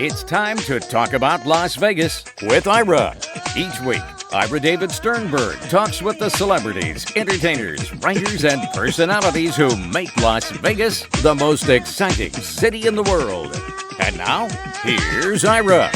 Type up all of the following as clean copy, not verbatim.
It's time to talk about Las Vegas with Ira. Each week, Ira David Sternberg talks with the celebrities, entertainers, writers, and personalities who make Las Vegas the most exciting city in the world. And now, here's Ira.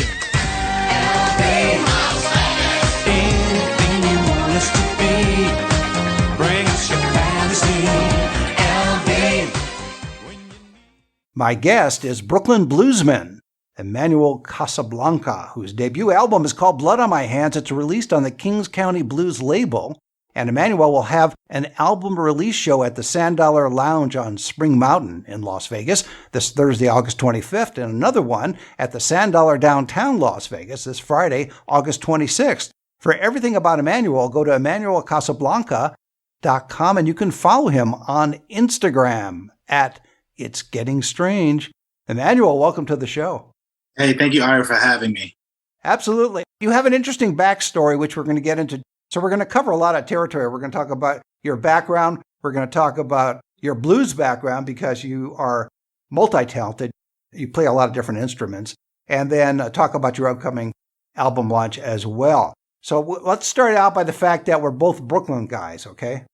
My guest is Brooklyn Bluesman Emanuel Casablanca, whose debut album is called Blood on My Hands. It's released on the Kings County Blues label, and Emanuel will have an album release show at the Sand Dollar Lounge on Spring Mountain in Las Vegas this Thursday, August 25th, and another one at the Sand Dollar downtown Las Vegas this Friday, August 26th. For everything about Emanuel, go to EmanuelCasablanca.com, and you can follow him on Instagram at It's Getting Strange. Emanuel, welcome to the show. Hey, thank you, Ira, for having me. Absolutely. You have an interesting backstory, which we're going to get into. So we're going to cover a lot of territory. We're going to talk about your background. We're going to talk about your blues background because you are multi-talented. You play a lot of different instruments. And then talk about your upcoming album launch as well. So let's start out by the fact that we're both Brooklyn guys, okay?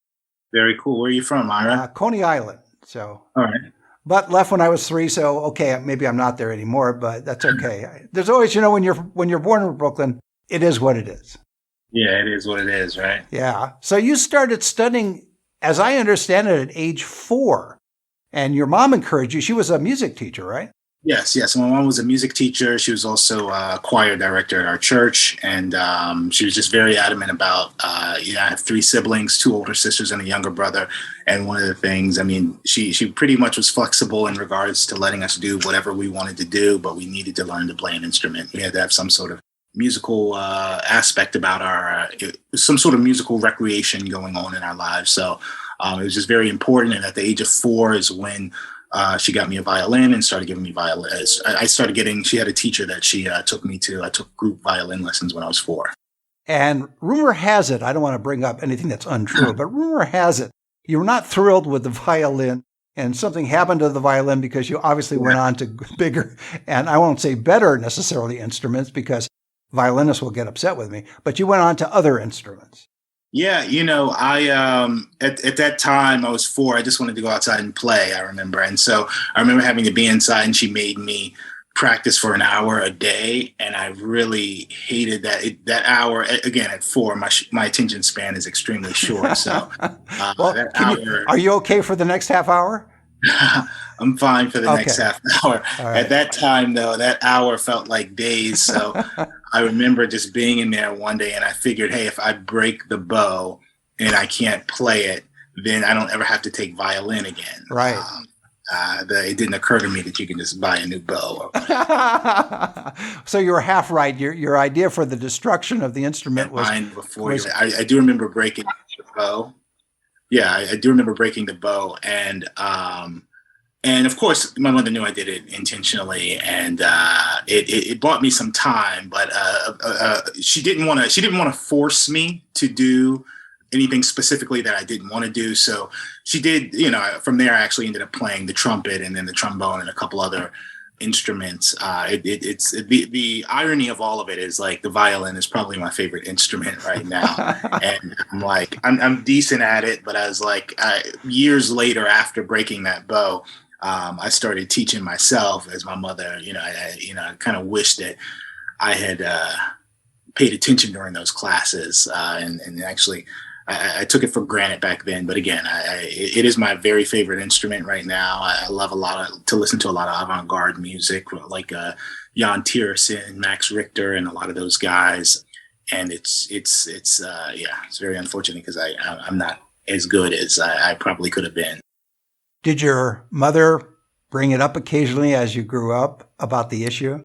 Very cool. Where are you from, Ira? Coney Island. So. All right. But left when I was 3, so okay, maybe I'm not there anymore, but that's okay. There's always, when you're born in Brooklyn, it is what it is. Yeah, it is what it is, right? Yeah. So you started studying, as I understand it, at age 4, and your mom encouraged you. She was a music teacher, right? Yes. My mom was a music teacher. She was also a choir director at our church, and she was just very adamant about, I have 3 siblings, 2 older sisters and a younger brother. And one of the things, she pretty much was flexible in regards to letting us do whatever we wanted to do, but we needed to learn to play an instrument. We had to have some sort of musical aspect about some sort of musical recreation going on in our lives. So it was just very important. And at the age of 4 is when she got me a violin and started giving me violin. She had a teacher that she took me to. I took group violin lessons when I was 4. And rumor has it, I don't want to bring up anything that's untrue, but rumor has it, you were not thrilled with the violin and something happened to the violin because you obviously went on to bigger, and I won't say better necessarily instruments because violinists will get upset with me, but you went on to other instruments. Yeah, I at that time I was 4. I just wanted to go outside and play, I remember. And so I remember having to be inside, and she made me practice for an hour a day. And I really hated that hour. Again, at 4, my attention span is extremely short. So are you okay for the next half hour? I'm fine for the next half hour. Right. At that time, though, that hour felt like days. So I remember just being in there one day, and I figured, hey, if I break the bow and I can't play it, then I don't ever have to take violin again. Right. It didn't occur to me that you can just buy a new bow. So you were half right. Your idea for the destruction of the instrument was... I do remember breaking the bow. Yeah, I do remember breaking the bow, and of course my mother knew I did it intentionally, and it bought me some time. But she didn't want to force me to do anything specifically that I didn't want to do. So she did. From there I actually ended up playing the trumpet and then the trombone and a couple other instruments. The irony of all of it is like the violin is probably my favorite instrument right now. And I'm decent at it, but I was years later after breaking that bow, I started teaching myself as my mother, I kind of wish that I had paid attention during those classes. And actually I took it for granted back then, but again, it is my very favorite instrument right now. I love to listen to a lot of avant-garde music, like Jan Tiersen, Max Richter, and a lot of those guys. And it's very unfortunate because I'm not as good as I probably could have been. Did your mother bring it up occasionally as you grew up about the issue?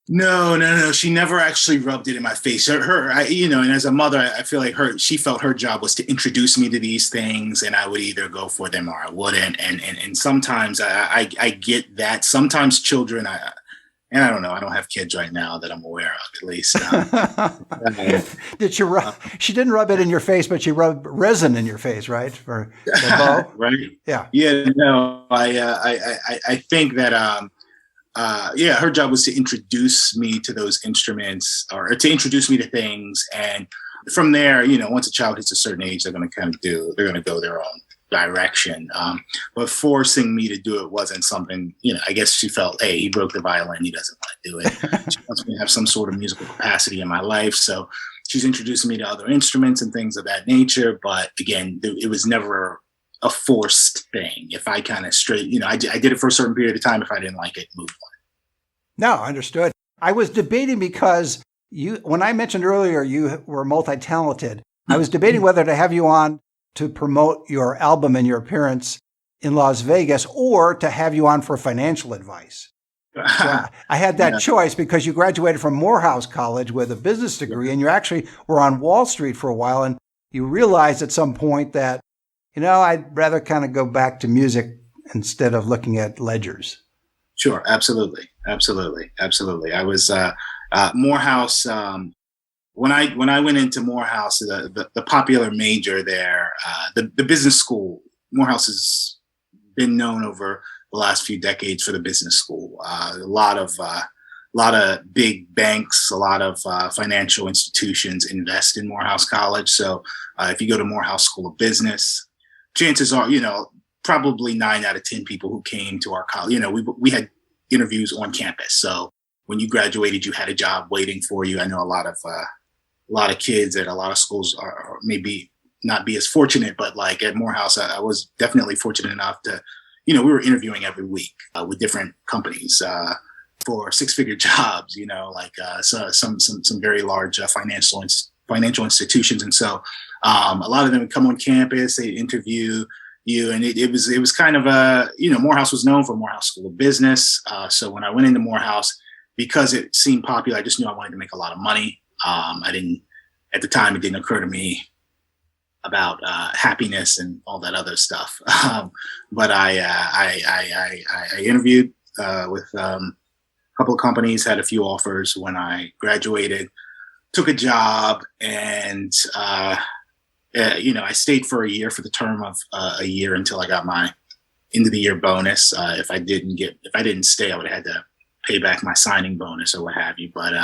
No. She never actually rubbed it in my face. And as a mother, I feel like she felt her job was to introduce me to these things, and I would either go for them or I wouldn't. And sometimes I get that. Sometimes children, and I don't know, I don't have kids right now that I'm aware of, at least. Did she rub? She didn't rub it in your face, but she rubbed resin in your face, right? For the bow, right? Yeah. Yeah. No, I think that. her job was to introduce me to those instruments or to introduce me to things. And from there, once a child hits a certain age, they're going to go their own direction. But forcing me to do it wasn't something, I guess she felt, hey, he broke the violin. He doesn't want to do it. She wants me to have some sort of musical capacity in my life. So she's introducing me to other instruments and things of that nature. But again, it was never a forced thing. If I kind of I did it for a certain period of time. If I didn't like it, move on. No, understood. I was debating because when I mentioned earlier you were multi-talented, I was debating whether to have you on to promote your album and your appearance in Las Vegas or to have you on for financial advice. So I had that choice because you graduated from Morehouse College with a business degree and you actually were on Wall Street for a while and you realized at some point that, I'd rather kind of go back to music instead of looking at ledgers. Sure. Absolutely. I was Morehouse. When I went into Morehouse, the popular major there, the business school, Morehouse has been known over the last few decades for the business school. A lot of big banks, a lot of financial institutions invest in Morehouse College. So if you go to Morehouse School of Business, chances are, probably 9 out of 10 people who came to our college, we had interviews on campus. So when you graduated, you had a job waiting for you. I know a lot of kids at a lot of schools are maybe not be as fortunate, but like at Morehouse, I was definitely fortunate enough to, we were interviewing every week with different companies for 6-figure jobs, so some very large financial institutions. And so a lot of them would come on campus, they'd interview you. And it was kind of Morehouse was known for Morehouse School of Business. So when I went into Morehouse, because it seemed popular, I just knew I wanted to make a lot of money. At the time, it didn't occur to me about happiness and all that other stuff. But I interviewed with a couple of companies, had a few offers when I graduated, took a job, and I stayed for a year, for the term of a year, until I got my end of the year bonus. If I didn't stay, I would have had to pay back my signing bonus or what have you. But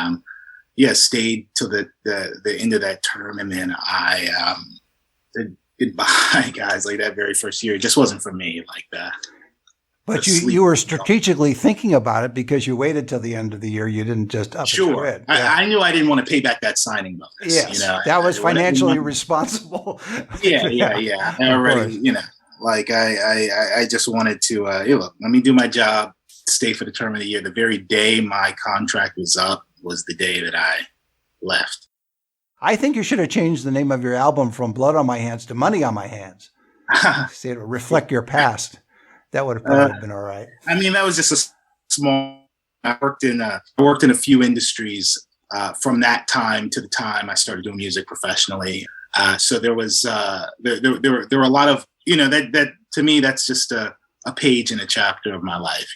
stayed till the end of that term, and then I said goodbye, guys. Like that very first year, it just wasn't for me. Like that. But you were strategically thinking about it because you waited till the end of the year. You didn't just up and quit. Yeah. I knew I didn't want to pay back that signing bonus. Yes, that was financially responsible. Yeah. I already, like I just wanted to, look, let me do my job, stay for the term of the year. The very day my contract was up was the day that I left. I think you should have changed the name of your album from Blood on My Hands to Money on My Hands. See, it'll reflect your past. That would have probably been all right. I mean, that was just a small. I worked in a few industries from that time to the time I started doing music professionally. So there was there were a lot of that to me, that's just a page in a chapter of my life.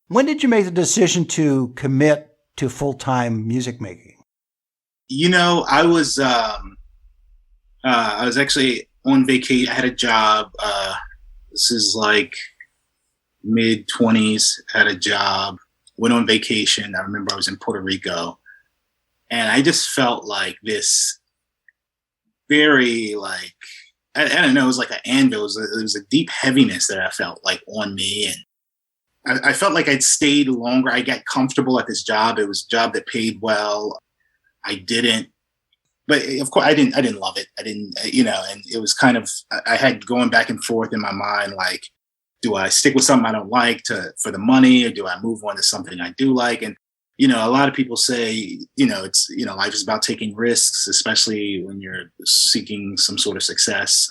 When did you make the decision to commit to full-time music making? I was actually on vacation. I had a job. This is like mid-20s, had a job, went on vacation. I remember I was in Puerto Rico, and I just felt like this very, like, I don't know, it was like an anvil. It was a deep heaviness that I felt like on me. And I felt like I'd stayed longer. I got comfortable at this job. It was a job that paid well. But of course, I didn't love it. I didn't, and it was kind of, I had going back and forth in my mind, like, do I stick with something I don't like for the money, or do I move on to something I do like? And, a lot of people say, it's, life is about taking risks, especially when you're seeking some sort of success.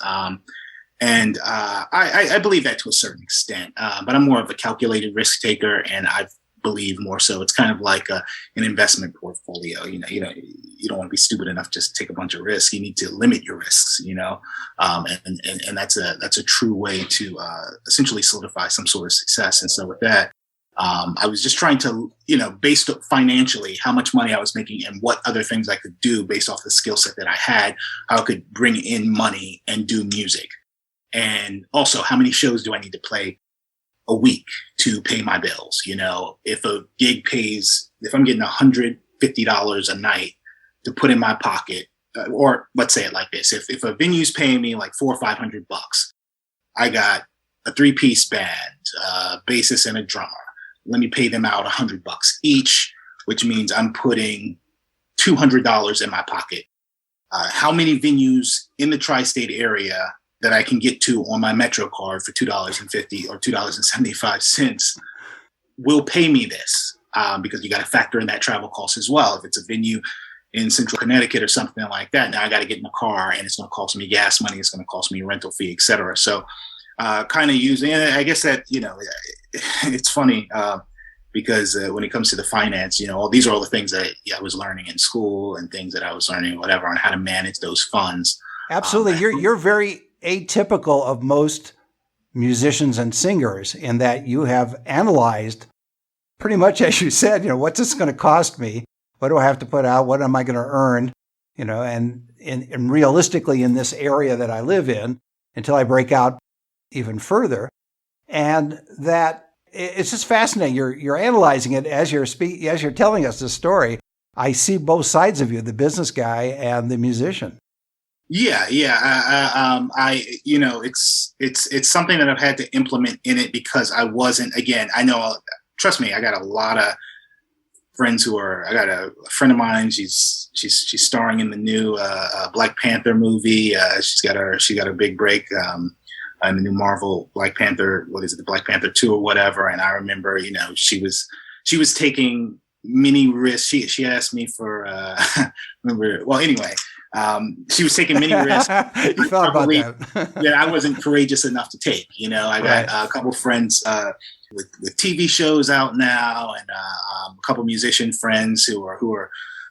And I believe that to a certain extent, but I'm more of a calculated risk taker, and I believe more so it's kind of like an investment portfolio. You don't want to be stupid enough just to take a bunch of risks. You need to limit your risks, and that's a true way to essentially solidify some sort of success. And so with that, I was just trying to, based financially, how much money I was making and what other things I could do based off the skill set that I had, how I could bring in money and do music. And also, how many shows do I need to play a week to pay my bills. If a gig if I'm getting $150 a night to put in my pocket, or let's say it like this, if a venue's paying me like $400 or $500, I got a 3-piece band, a bassist and a drummer. Let me pay them out $100 each, which means I'm putting $200 in my pocket. How many venues in the tri-state area that I can get to on my Metro card for $2.50 or $2.75 will pay me this? Because you got to factor in that travel cost as well. If it's a venue in Central Connecticut or something like that, now I got to get in the car and it's going to cost me gas money. It's going to cost me a rental fee, et cetera. So kind of using, I guess that, it's funny because when it comes to the finance, these are all the things that I was learning in school and things that I was learning, whatever, on how to manage those funds. Absolutely. You're very atypical of most musicians and singers in that you have analyzed pretty much, as you said, what's this going to cost me? What do I have to put out? What am I going to earn? And realistically in this area that I live in until I break out even further. And that it's just fascinating. You're analyzing it as you're telling us the story. I see both sides of you, the business guy and the musician. Yeah. It's something that I've had to implement in it because I wasn't, again, I know, trust me, I got a lot of friends I got a friend of mine, she's starring in the new Black Panther movie. She got a big break in the new Marvel Black Panther, the Black Panther 2 or whatever. And I remember, she was taking many risks. She asked me for, she was taking many risks. You thought about that. Yeah, I wasn't courageous enough to take. I got a couple friends with TV shows out now, and a couple musician friends who are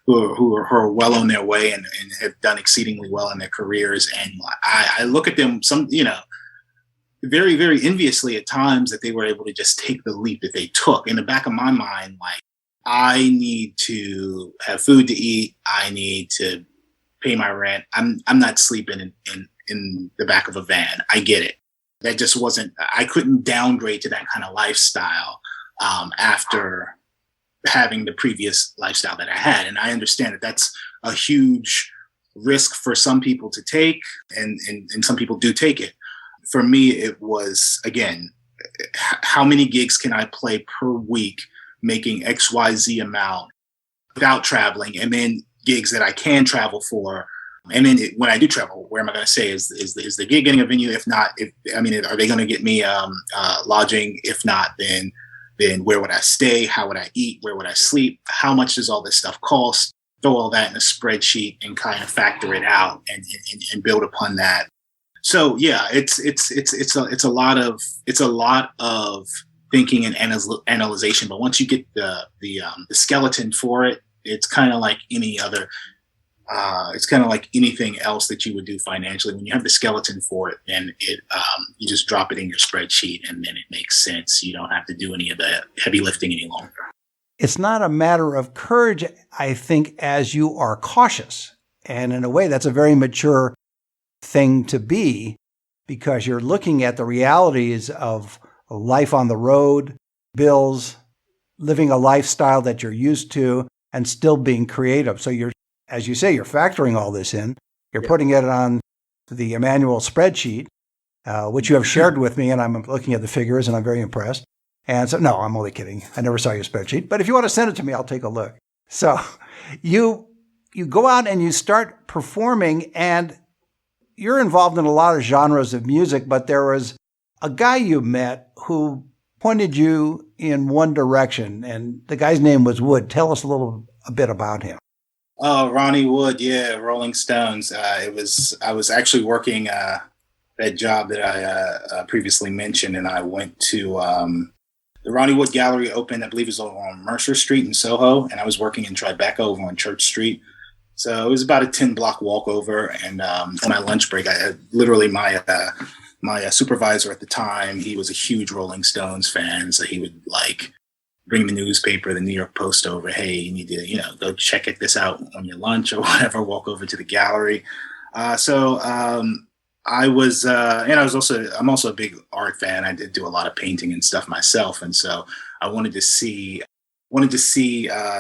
well on their way and have done exceedingly well in their careers. And I look at them, very, very enviously at times that they were able to just take the leap that they took. In the back of my mind, like, I need to have food to eat. I need to pay my rent. I'm not sleeping in the back of a van. I get it. That just wasn't, I couldn't downgrade to that kind of lifestyle after having the previous lifestyle that I had. And I understand that that's a huge risk for some people to take, and some people do take it. For me, it was, again, how many gigs can I play per week making XYZ amount without traveling, and then gigs that I can travel for. And then when I do travel, where am I going to stay? Is the gig getting a venue? If not, are they going to get me lodging? If not, then where would I stay? How would I eat? Where would I sleep? How much does all this stuff cost? Throw all that in a spreadsheet and kind of factor it out and build upon that. So yeah, it's a lot of thinking and analyzation. But once you get the skeleton for it, it's kind of like any other. It's kind of like anything else that you would do financially. When you have the skeleton for it, then you just drop it in your spreadsheet, and then it makes sense. You don't have to do any of the heavy lifting any longer. It's not a matter of courage, I think, as you are cautious. And in a way, that's a very mature thing to be, because you're looking at the realities of life on the road, bills, living a lifestyle that you're used to, and still being creative. So you're, as you say, you're factoring all this in. You're putting it on the Emanuel spreadsheet, which you have shared with me, and I'm looking at the figures, and I'm very impressed. And so, no, I'm only kidding. I never saw your spreadsheet. But if you want to send it to me, I'll take a look. So you go out and you start performing, and you're involved in a lot of genres of music, but there was a guy you met who pointed you in one direction, and the guy's name was Wood. Tell us a bit about him. Oh, Ronnie Wood, yeah, Rolling Stones. I was actually working that job that I previously mentioned, and I went to the Ronnie Wood Gallery opened, I believe it was on Mercer Street in Soho, and I was working in Tribeca over on Church Street. So it was about a 10-block walkover, and on my lunch break, I had literally my supervisor at the time, he was a huge Rolling Stones fan, so he would bring the newspaper, the New York Post over. Hey, you need to, go check this out on your lunch or whatever. Walk over to the gallery. So I was, and I'm also a big art fan. I did do a lot of painting and stuff myself, and so I wanted to see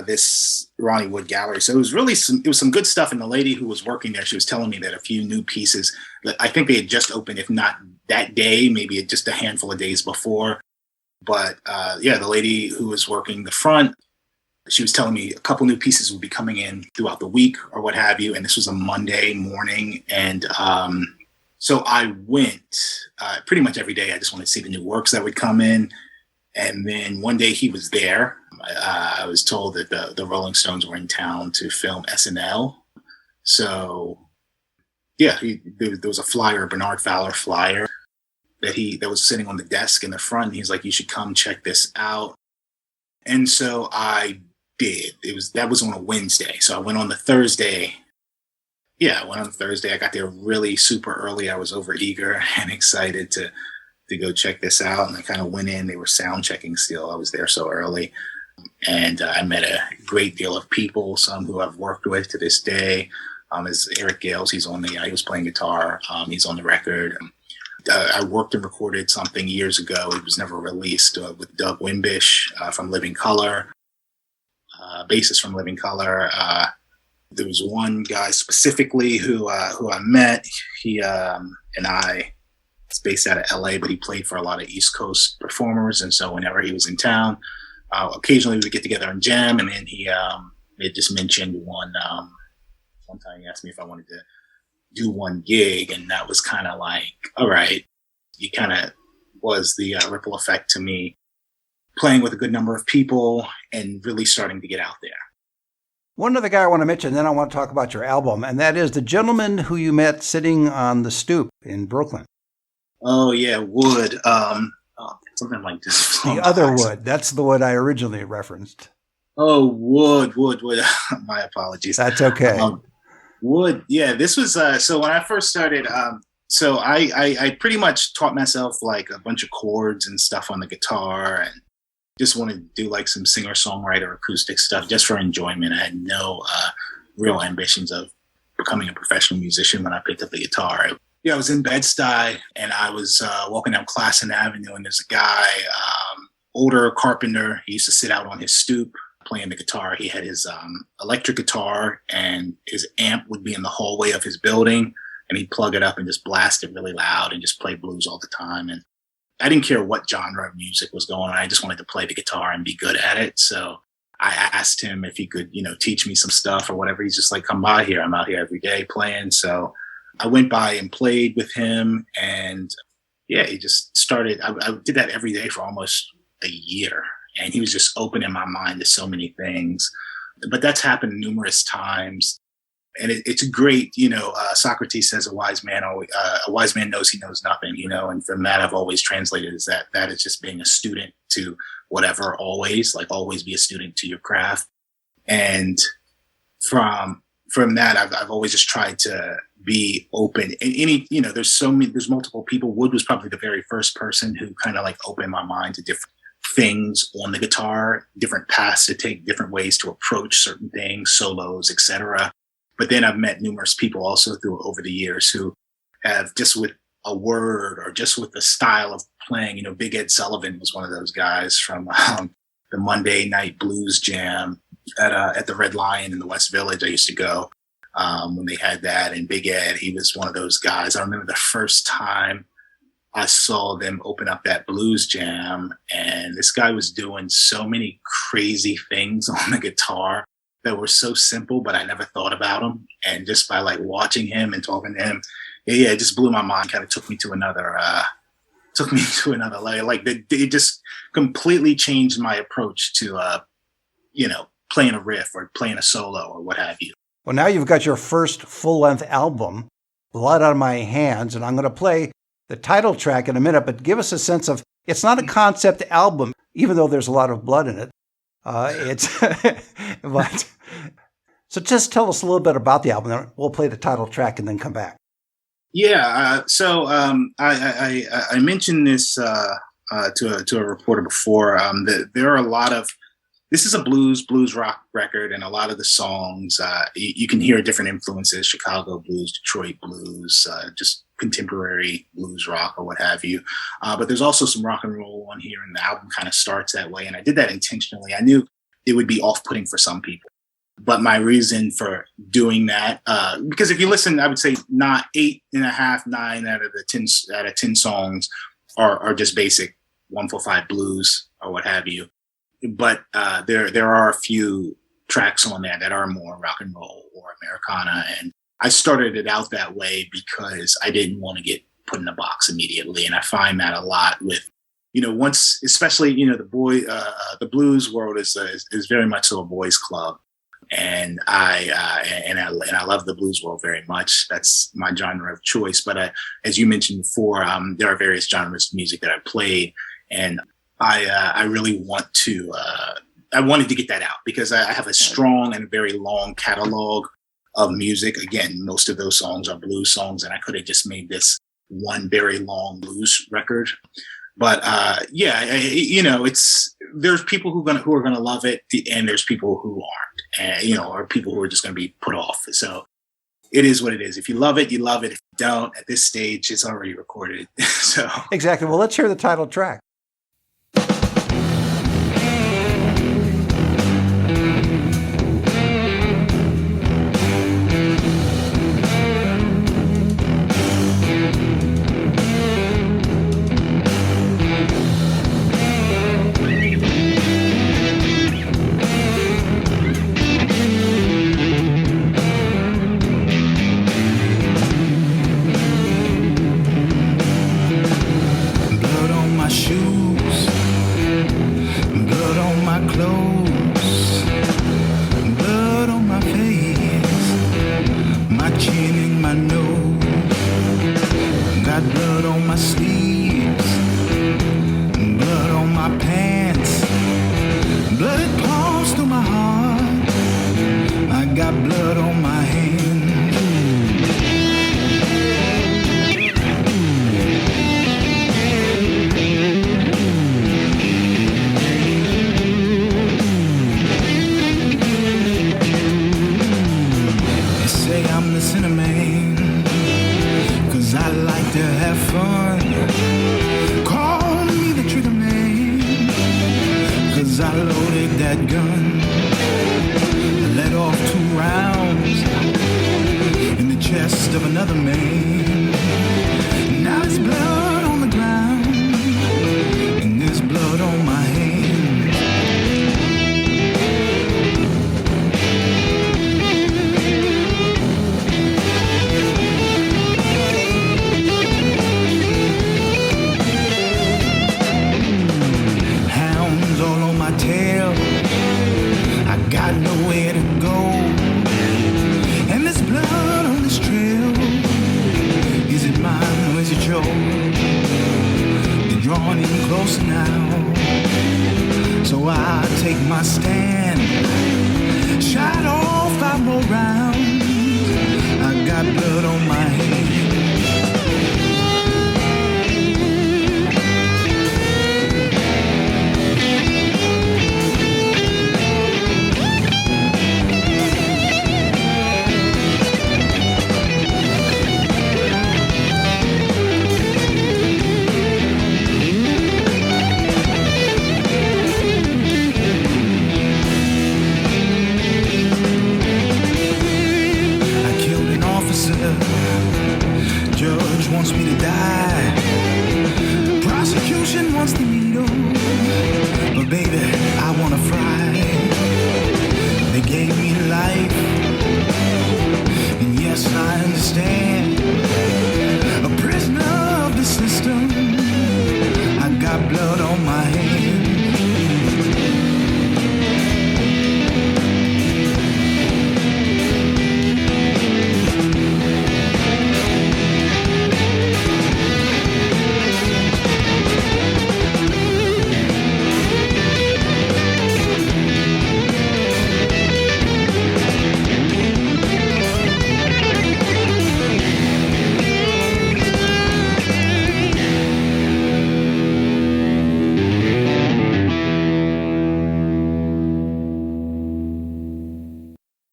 this Ronnie Wood gallery. So it was some good stuff. And the lady who was working there, she was telling me that a few new pieces that I think they had just opened, if not that day, maybe just a handful of days before. But yeah, the lady who was working the front, she was telling me a couple new pieces would be coming in throughout the week or what have you. And this was a Monday morning. And so I went pretty much every day. I just wanted to see the new works that would come in. And then one day he was there. I was told that the Rolling Stones were in town to film SNL. So yeah, there was a flyer, a Bernard Fowler flyer that was sitting on the desk in the front. He's like, you should come check this out. And so I did. That was on a Wednesday. So I went on the Thursday. Yeah, I went on Thursday. I got there really super early. I was over eager and excited to go check this out. And I kind of went in. They were sound checking still. I was there so early. And I met a great deal of people, some who I've worked with to this day. Is Eric Gales. He was playing guitar. He's on the record. I worked and recorded something years ago. It was never released with Doug Wimbish from Living Colour, bassist from Living Colour. There was one guy specifically who I met. He and I, it's based out of LA, but he played for a lot of East Coast performers. And so whenever he was in town, occasionally we would get together and jam. And then he had just mentioned one time he asked me if I wanted to do one gig. And that was kind of like, all right, he kind of was the ripple effect to me, playing with a good number of people and really starting to get out there. One other guy I want to mention, then I want to talk about your album, and that is the gentleman who you met sitting on the stoop in Brooklyn. Oh, yeah, Wood. Something like this. The other Wood. That's the Wood I originally referenced. Oh, Wood. My apologies. That's okay. Wood. Yeah, this was, so when I first started, so I pretty much taught myself like a bunch of chords and stuff on the guitar and just wanted to do like some singer-songwriter acoustic stuff just for enjoyment. I had no real ambitions of becoming a professional musician when I picked up the guitar. Yeah, I was in Bed-Stuy and I was walking down Classen Avenue and there's a guy, older carpenter. He used to sit out on his stoop playing the guitar. He had his electric guitar and his amp would be in the hallway of his building and he'd plug it up and just blast it really loud and just play blues all the time. And I didn't care what genre of music was going on. I just wanted to play the guitar and be good at it. So I asked him if he could, teach me some stuff or whatever. He's just like, come by here. I'm out here every day playing. So I went by and played with him. And yeah, he just started. I did that every day for almost a year. And he was just opening my mind to so many things. But that's happened numerous times. And it's great, Socrates says a wise man knows he knows nothing, and from that I've always translated as that is just being a student to whatever, always be a student to your craft. And from that, I've always just tried to be open. And there's multiple people. Wood was probably the very first person who kind of like opened my mind to different things on the guitar, different paths to take, different ways to approach certain things, solos, etc. But then I've met numerous people also over the years who have just with a word or just with the style of playing, Big Ed Sullivan was one of those guys from the Monday night blues jam at the Red Lion in the West Village. I used to go when they had that. And Big Ed, he was one of those guys. I remember the first time I saw them open up that blues jam and this guy was doing so many crazy things on the guitar that were so simple, but I never thought about them. And just by like watching him and talking to him, yeah, it just blew my mind. Kind of took me to another layer. Like it just completely changed my approach to, playing a riff or playing a solo or what have you. Well, now you've got your first full-length album, Blood on My Hands, and I'm going to play the title track in a minute, but give us a sense of, it's not a concept album, even though there's a lot of blood in it. But so just tell us a little bit about the album. Then we'll play the title track and then come back. Yeah. So I mentioned this to a reporter before. That there are a lot of. This is a blues rock record, and a lot of the songs you can hear different influences: Chicago blues, Detroit blues, just contemporary blues rock or what have you. But there's also some rock and roll on here, and the album kind of starts that way. And I did that intentionally. I knew it would be off-putting for some people. But my reason for doing that, because if you listen, I would say not 8.5, 9 out of 10 songs are just basic 1-4-5 blues or what have you. But there are a few tracks on there that are more rock and roll or Americana, and I started it out that way because I didn't want to get put in a box immediately, and I find that a lot with, once, especially the blues world is very much so a boys' club. And I love the blues world very much. That's my genre of choice. But as you mentioned before, there are various genres of music that I played, and I really wanted to get that out because I have a strong and very long catalog of music. Again, most of those songs are blues songs, and I could have just made this one very long blues record. But there's people who are gonna love it, and there's people who aren't, and or people who are just gonna be put off. So it is what it is. If you love it, you love it. If you don't, at this stage, it's already recorded. So exactly. Well, let's hear the title track.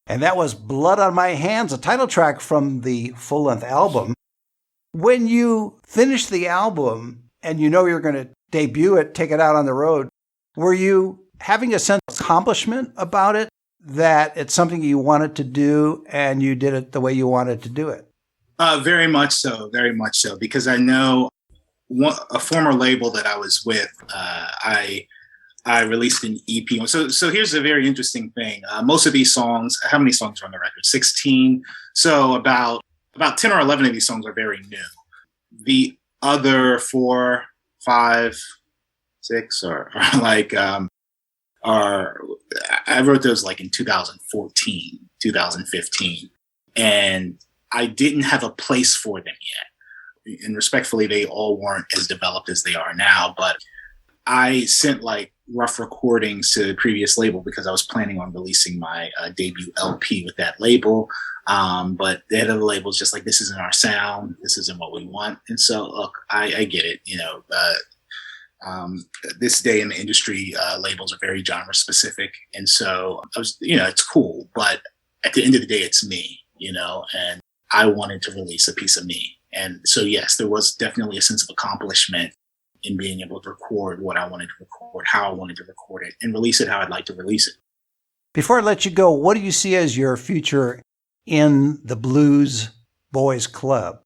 And that was Blood on My Hands, a title track from the full-length album. When you finish the album and you know you're going to debut it, take it out on the road, were you having a sense of accomplishment about it, that it's something you wanted to do and you did it the way you wanted to do it? Very much so, because I know a former label that I was with, I released an EP. So here's a very interesting thing. Most of these songs, how many songs are on the record? 16. So about 10 or 11 of these songs are very new. The other 4, 5, 6 are like, I wrote those like in 2014, 2015. And I didn't have a place for them yet. And respectfully, they all weren't as developed as they are now. But I sent like rough recordings to the previous label because I was planning on releasing my debut LP with that label. But the head of the label is just like, this isn't our sound. This isn't what we want. And so, look, I get it. This day in the industry, labels are very genre specific. And so I was, it's cool. But at the end of the day, it's me, and I wanted to release a piece of me. And so, yes, there was definitely a sense of accomplishment in being able to record what I wanted to record, how I wanted to record it, and release it how I'd like to release it. Before I let you go, what do you see as your future in the Blues Boys Club?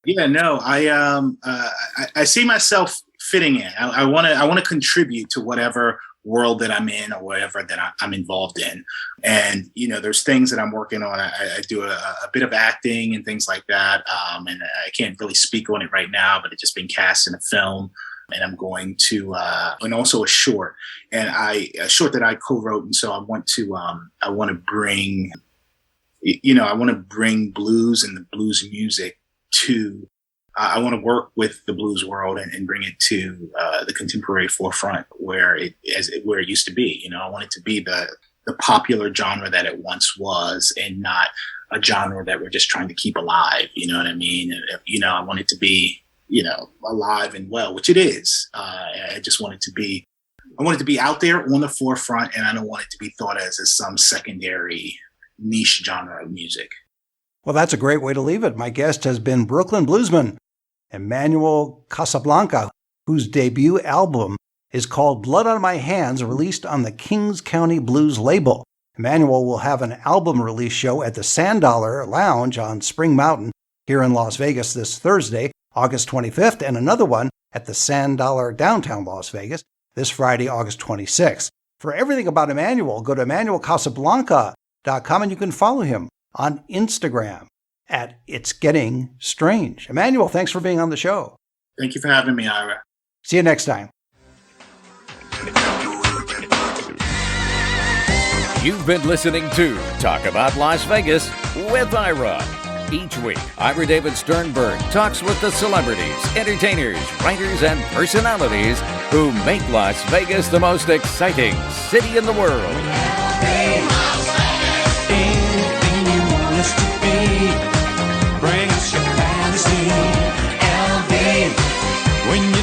Yeah, no, I see myself fitting in. I want to contribute to whatever world that I'm in or whatever that I'm involved in. And, there's things that I'm working on. I do a bit of acting and things like that. And I can't really speak on it right now, but it's just been cast in a film. And I'm going to, and also a short, a short that I co-wrote. And so I want to bring blues and the blues music to, I want to work with the blues world and bring it to the contemporary forefront where it used to be. I want it to be the popular genre that it once was, and not a genre that we're just trying to keep alive. You know what I mean? I want it to be, alive and well, which it is. I want it to be out there on the forefront, and I don't want it to be thought as some secondary niche genre of music. Well, that's a great way to leave it. My guest has been Brooklyn Bluesman Emanuel Casablanca, whose debut album is called Blood on My Hands, released on the Kings County Blues label. Emanuel will have an album release show at the Sand Dollar Lounge on Spring Mountain here in Las Vegas this Thursday, August 25th, and another one at the Sand Dollar downtown Las Vegas this Friday, August 26th. For everything about Emanuel, go to EmanuelCasablanca.com, and you can follow him on Instagram at It's Getting Strange. Emanuel, thanks for being on the show. Thank you for having me, Ira. See you next time. You've been listening to Talk About Las Vegas with Ira. Each week, Ira David Sternberg talks with the celebrities, entertainers, writers, and personalities who make Las Vegas the most exciting city in the world. Anything you want us to be, bring us your fantasy. LV, when you